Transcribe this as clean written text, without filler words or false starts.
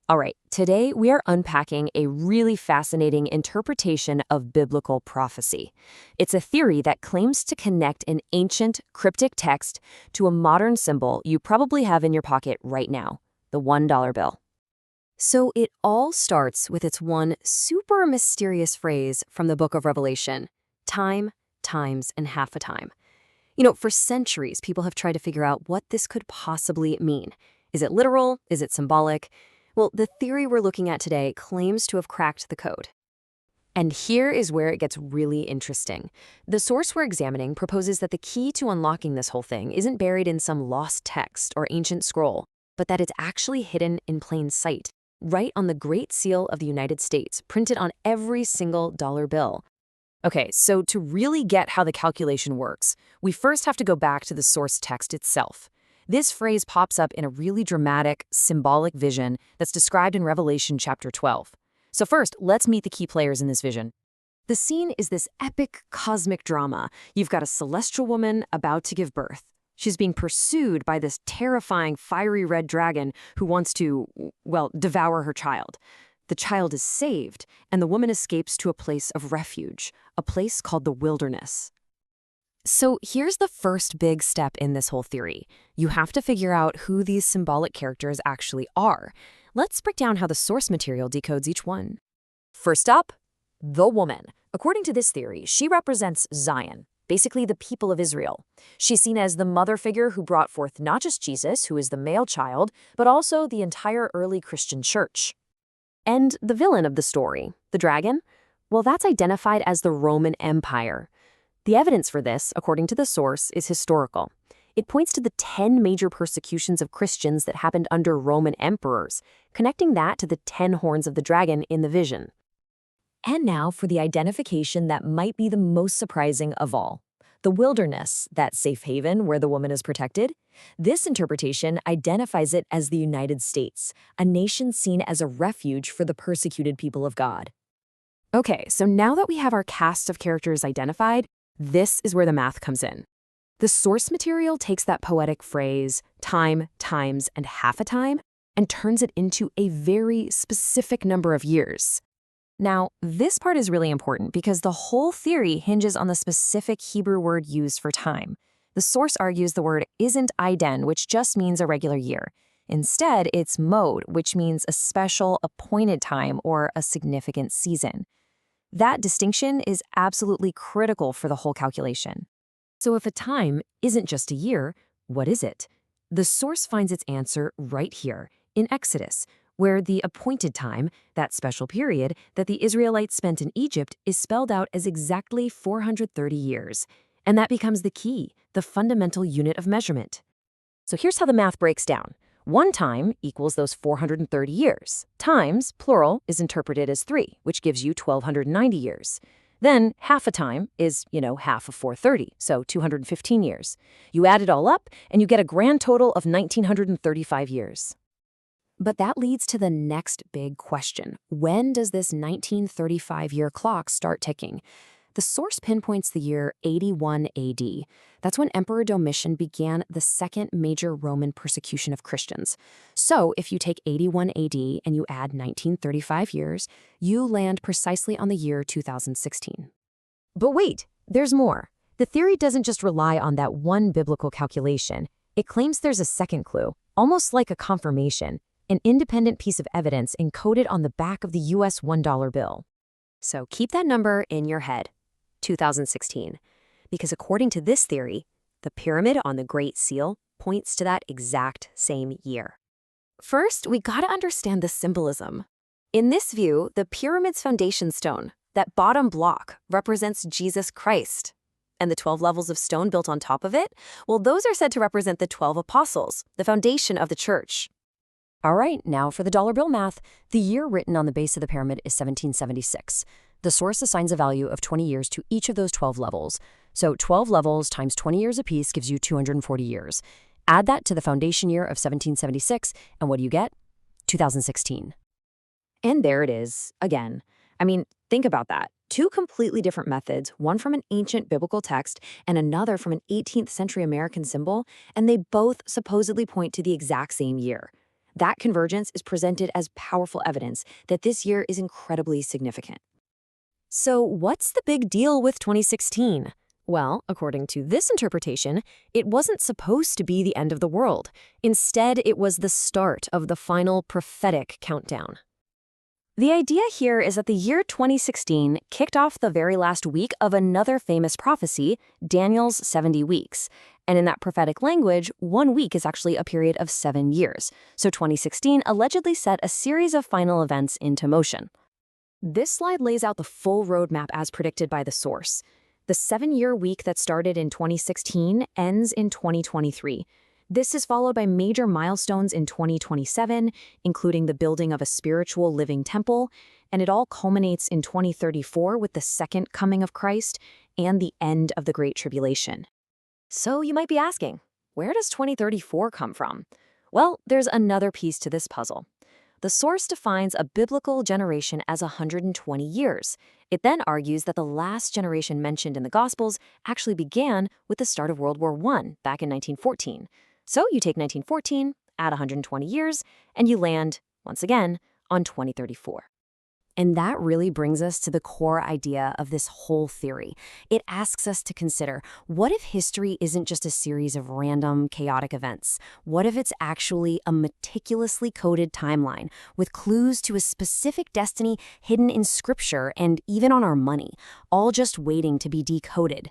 All right, today we are unpacking a really fascinating interpretation of biblical prophecy. It's a theory that claims to connect an ancient, cryptic text to a modern symbol you probably have in your pocket right now, the $1 bill. So it all starts with its one super mysterious phrase from the book of Revelation: time, times, and half a time. For centuries, people have tried to figure out what this could possibly mean. Is it literal? Is it symbolic? Well, the theory we're looking at today claims to have cracked the code. And here is where it gets really interesting. The source we're examining proposes that the key to unlocking this whole thing isn't buried in some lost text or ancient scroll, but that it's actually hidden in plain sight, right on the Great Seal of the United States, printed on every single dollar bill. Okay, so to really get how the calculation works, we first have to go back to the source text itself. This phrase pops up in a really dramatic, symbolic vision that's described in Revelation chapter 12. So first, let's meet the key players in this vision. The scene is this epic cosmic drama. You've got a celestial woman about to give birth. She's being pursued by this terrifying fiery red dragon who wants to, well, devour her child. The child is saved, and the woman escapes to a place of refuge, a place called the wilderness. So here's the first big step in this whole theory. You have to figure out who these symbolic characters actually are. Let's break down how the source material decodes each one. First up, the woman. According to this theory, she represents Zion, basically the people of Israel. She's seen as the mother figure who brought forth not just Jesus, who is the male child, but also the entire early Christian church. And the villain of the story, the dragon, well, that's identified as the Roman Empire. The evidence for this, according to the source, is historical. It points to the 10 major persecutions of Christians that happened under Roman emperors, connecting that to the 10 horns of the dragon in the vision. And now for the identification that might be the most surprising of all. The wilderness, that safe haven where the woman is protected. This interpretation identifies it as the United States, a nation seen as a refuge for the persecuted people of God. Okay, so now that we have our cast of characters identified, this is where the math comes in. The source material takes that poetic phrase, time, times, and half a time, and turns it into a very specific number of years. Now, this part is really important because the whole theory hinges on the specific Hebrew word used for time. The source argues the word isn't iden, which just means a regular year. Instead, it's mod, which means a special appointed time or a significant season. That distinction is absolutely critical for the whole calculation. So if a time isn't just a year, what is it? The source finds its answer right here, in Exodus, where the appointed time, that special period that the Israelites spent in Egypt, is spelled out as exactly 430 years. And that becomes the key, the fundamental unit of measurement. So here's how the math breaks down. One time equals those 430 years. Times, plural, is interpreted as 3, which gives you 1,290 years. Then half a time is, half of 430, so 215 years. You add it all up, and you get a grand total of 1,935 years. But that leads to the next big question. When does this 1935-year clock start ticking? The source pinpoints the year 81 AD. That's when Emperor Domitian began the second major Roman persecution of Christians. So if you take 81 AD and you add 1935 years, you land precisely on the year 2016. But wait, there's more. The theory doesn't just rely on that one biblical calculation. It claims there's a second clue, almost like a confirmation, an independent piece of evidence encoded on the back of the US $1 bill. So keep that number in your head. 2016, because according to this theory, the pyramid on the Great Seal points to that exact same year. First, we gotta understand the symbolism. In this view, the pyramid's foundation stone, that bottom block, represents Jesus Christ. And the 12 levels of stone built on top of it, well, those are said to represent the 12 apostles, the foundation of the church. All right, now for the dollar bill math. The year written on the base of the pyramid is 1776. The source assigns a value of 20 years to each of those 12 levels. So 12 levels times 20 years apiece gives you 240 years. Add that to the foundation year of 1776, and what do you get? 2016. And there it is, again. Think about that. Two completely different methods, one from an ancient biblical text and another from an 18th century American symbol, and they both supposedly point to the exact same year. That convergence is presented as powerful evidence that this year is incredibly significant. So, what's the big deal with 2016? Well, according to this interpretation, it wasn't supposed to be the end of the world. Instead, it was the start of the final prophetic countdown. The idea here is that the year 2016 kicked off the very last week of another famous prophecy, Daniel's 70 weeks. And in that prophetic language, 1 week is actually a period of 7 years. So 2016 allegedly set a series of final events into motion. This slide lays out the full roadmap as predicted by the source. The 7-year week that started in 2016 ends in 2023. This is followed by major milestones in 2027, including the building of a spiritual living temple, and it all culminates in 2034 with the second coming of Christ and the end of the Great Tribulation. So you might be asking, where does 2034 come from? Well, there's another piece to this puzzle. The source defines a biblical generation as 120 years. It then argues that the last generation mentioned in the Gospels actually began with the start of World War I back in 1914. So you take 1914, add 120 years, and you land, once again, on 2034. And that really brings us to the core idea of this whole theory. It asks us to consider, what if history isn't just a series of random, chaotic events? What if it's actually a meticulously coded timeline with clues to a specific destiny hidden in scripture and even on our money, all just waiting to be decoded?